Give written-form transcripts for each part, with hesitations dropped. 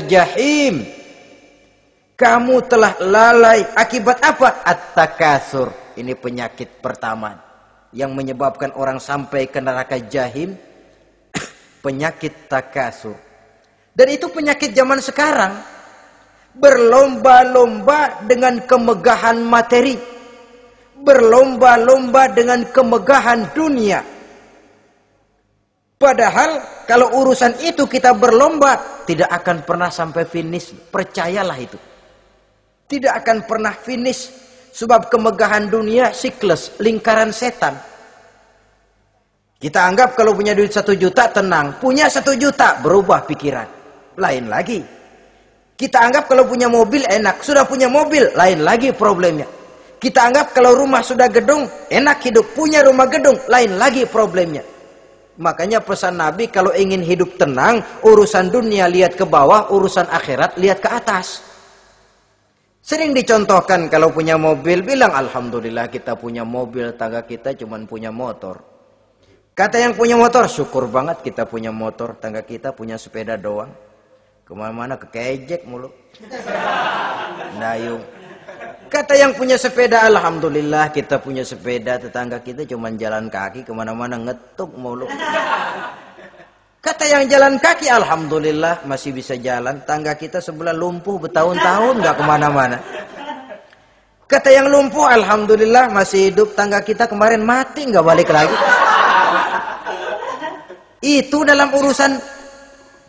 jahim. Kamu telah lalai akibat apa? At-takatsur. Ini penyakit pertama yang menyebabkan orang sampai ke neraka jahim. Penyakit takatsur. Dan itu penyakit zaman sekarang. Berlomba-lomba dengan kemegahan materi. Berlomba-lomba dengan kemegahan dunia. Padahal kalau urusan itu kita berlomba, tidak akan pernah sampai finish. Percayalah itu. Tidak akan pernah finish. Sebab kemegahan dunia siklus, lingkaran setan. Kita anggap kalau punya duit 1 juta tenang. Punya 1 juta berubah pikiran. Lain lagi. Kita anggap kalau punya mobil enak. Sudah punya mobil, lain lagi problemnya. Kita anggap kalau rumah sudah gedung, enak hidup. Punya rumah gedung, lain lagi problemnya. Makanya pesan Nabi kalau ingin hidup tenang, urusan dunia lihat ke bawah, urusan akhirat lihat ke atas. Sering dicontohkan kalau punya mobil, bilang alhamdulillah kita punya mobil, tangga kita cuma punya motor. Kata yang punya motor, syukur banget kita punya motor, tangga kita punya sepeda doang. Kemana-mana kekejek mulu. Dayung. Kata yang punya sepeda, alhamdulillah kita punya sepeda, tetangga kita cuma jalan kaki, kemana-mana ngetuk mulu. Kata yang jalan kaki, alhamdulillah masih bisa jalan, tangga kita sebelah lumpuh bertahun-tahun gak kemana-mana. Kata yang lumpuh, alhamdulillah masih hidup, tangga kita kemarin mati gak balik lagi. Itu dalam urusan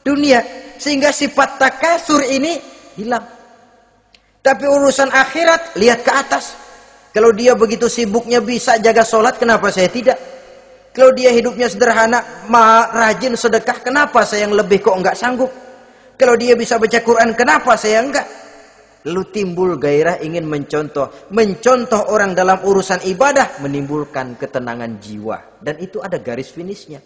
dunia, sehingga sifat takatsur ini hilang. Tapi urusan akhirat, lihat ke atas. Kalau dia begitu sibuknya bisa jaga sholat, kenapa saya tidak? Kalau dia hidupnya sederhana, rajin sedekah, kenapa saya yang lebih kok enggak sanggup? Kalau dia bisa baca Quran, kenapa saya enggak? Lalu timbul gairah ingin mencontoh. Mencontoh orang dalam urusan ibadah, menimbulkan ketenangan jiwa. Dan itu ada garis finishnya.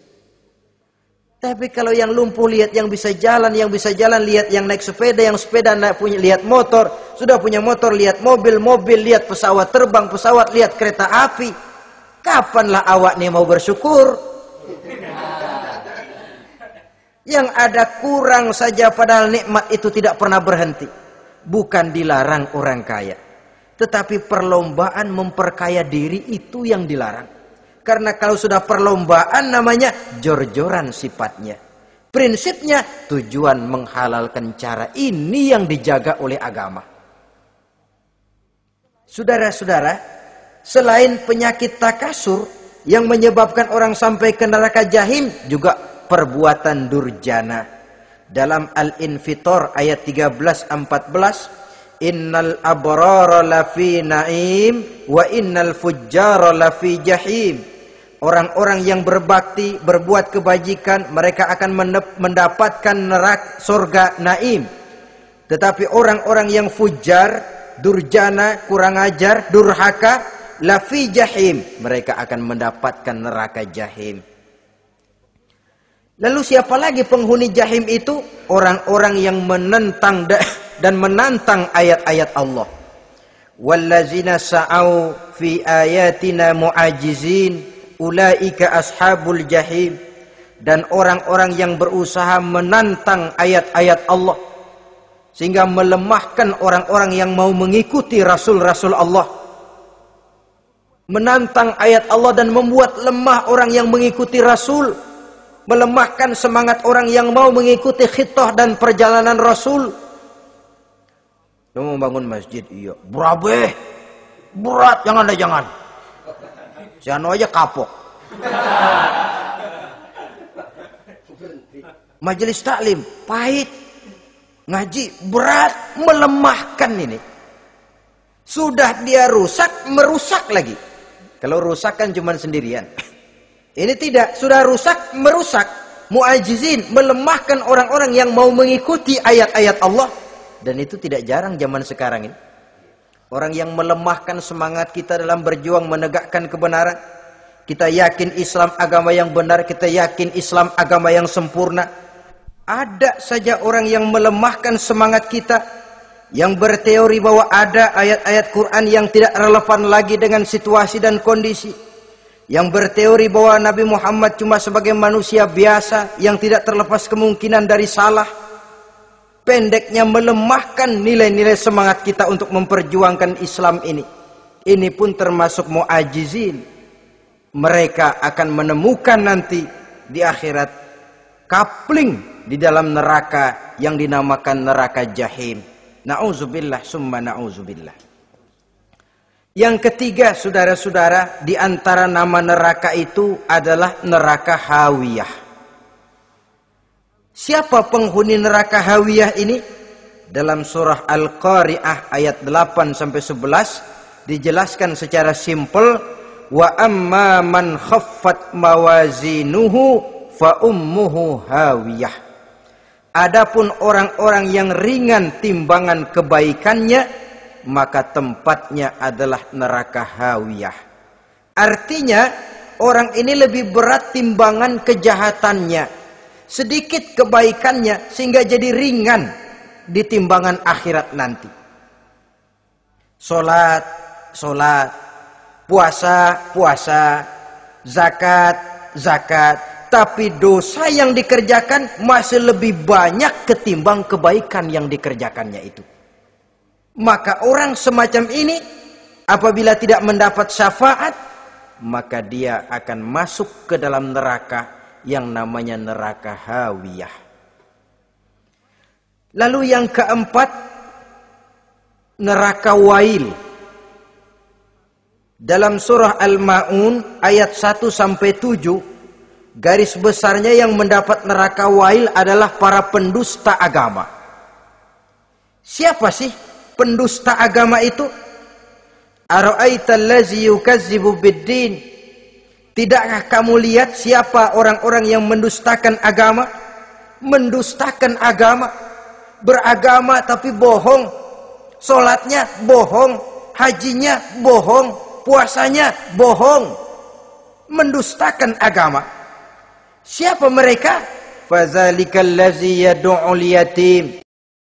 Tapi kalau yang lumpuh lihat yang bisa jalan lihat yang naik sepeda, yang sepeda punya lihat motor, sudah punya motor lihat mobil, lihat pesawat terbang, pesawat lihat kereta api. Kapanlah awak nih mau bersyukur? Yang ada kurang saja padahal nikmat itu tidak pernah berhenti. Bukan dilarang orang kaya, tetapi perlombaan memperkaya diri itu yang dilarang. Karena kalau sudah perlombaan namanya jor-joran sifatnya. Prinsipnya tujuan menghalalkan cara ini yang dijaga oleh agama. Saudara-saudara, selain penyakit takatsur yang menyebabkan orang sampai ke neraka jahim, juga perbuatan durjana. Dalam Al-Infitor ayat 13-14, innal abrara lafi na'im wa innal fujjara lafi jahim. Orang-orang yang berbakti, berbuat kebajikan, mereka akan mendapatkan neraka surga naim. Tetapi orang-orang yang fujar, durjana, kurang ajar, durhaka, lafi jahim, mereka akan mendapatkan neraka jahim. Lalu siapa lagi penghuni jahim itu? Orang-orang yang menentang dan menantang ayat-ayat Allah. Wallazina sa'au fi ayatina mu'ajizin ulaika ashabul jahim. Dan orang-orang yang berusaha menantang ayat-ayat Allah sehingga melemahkan orang-orang yang mau mengikuti rasul-rasul Allah. Menantang ayat Allah dan membuat lemah orang yang mengikuti rasul, melemahkan semangat orang yang mau mengikuti khitah dan perjalanan rasul. Lu mau bangun masjid, iya. Berabe, berat, jangan. Jangan aja kapok. Majelis taklim, pahit. Ngaji, berat, melemahkan ini. Sudah dia rusak, merusak lagi. Kalau rusak kan cuma sendirian. Ini tidak, sudah rusak, merusak. Mu'ajizin, melemahkan orang-orang yang mau mengikuti ayat-ayat Allah. Dan itu tidak jarang zaman sekarang ini. Orang yang melemahkan semangat kita dalam berjuang menegakkan kebenaran. Kita yakin Islam agama yang benar, kita yakin Islam agama yang sempurna. Ada saja orang yang melemahkan semangat kita, yang berteori bahwa ada ayat-ayat Quran yang tidak relevan lagi dengan situasi dan kondisi, yang berteori bahwa Nabi Muhammad cuma sebagai manusia biasa yang tidak terlepas kemungkinan dari salah. pendeknya melemahkan nilai-nilai semangat kita untuk memperjuangkan Islam ini. Ini pun termasuk mu'ajizin. Mereka akan menemukan nanti di akhirat kapling di dalam neraka yang dinamakan neraka jahim. Na'udzubillah summa na'udzubillah. Yang ketiga, saudara-saudara, di antara nama neraka itu adalah neraka hawiyah. Siapa penghuni neraka hawiyah ini? Dalam surah Al-Qari'ah ayat 8-11 dijelaskan secara simpel, wa amma man khaffat mawazinuhu fa ummuhu hawiyah. Adapun orang-orang yang ringan timbangan kebaikannya, maka tempatnya adalah neraka hawiyah. Artinya orang ini lebih berat timbangan kejahatannya, sedikit kebaikannya, sehingga jadi ringan di timbangan akhirat nanti. Sholat, puasa, zakat, tapi dosa yang dikerjakan masih lebih banyak ketimbang kebaikan yang dikerjakannya itu. Maka orang semacam ini apabila tidak mendapat syafaat, maka dia akan masuk ke dalam neraka yang namanya neraka hawiyah. Lalu yang keempat, neraka wail. Dalam surah Al-Ma'un ayat 1-7, garis besarnya yang mendapat neraka wail adalah para pendusta agama. Siapa sih pendusta agama itu? Ara'aital ladzi yukazzibu biddin. Tidakkah kamu lihat siapa orang-orang yang mendustakan agama? Mendustakan agama, beragama tapi bohong, salatnya bohong, hajinya bohong, puasanya bohong, mendustakan agama. Siapa mereka? Fazalikal ladzi yad'ul yatim.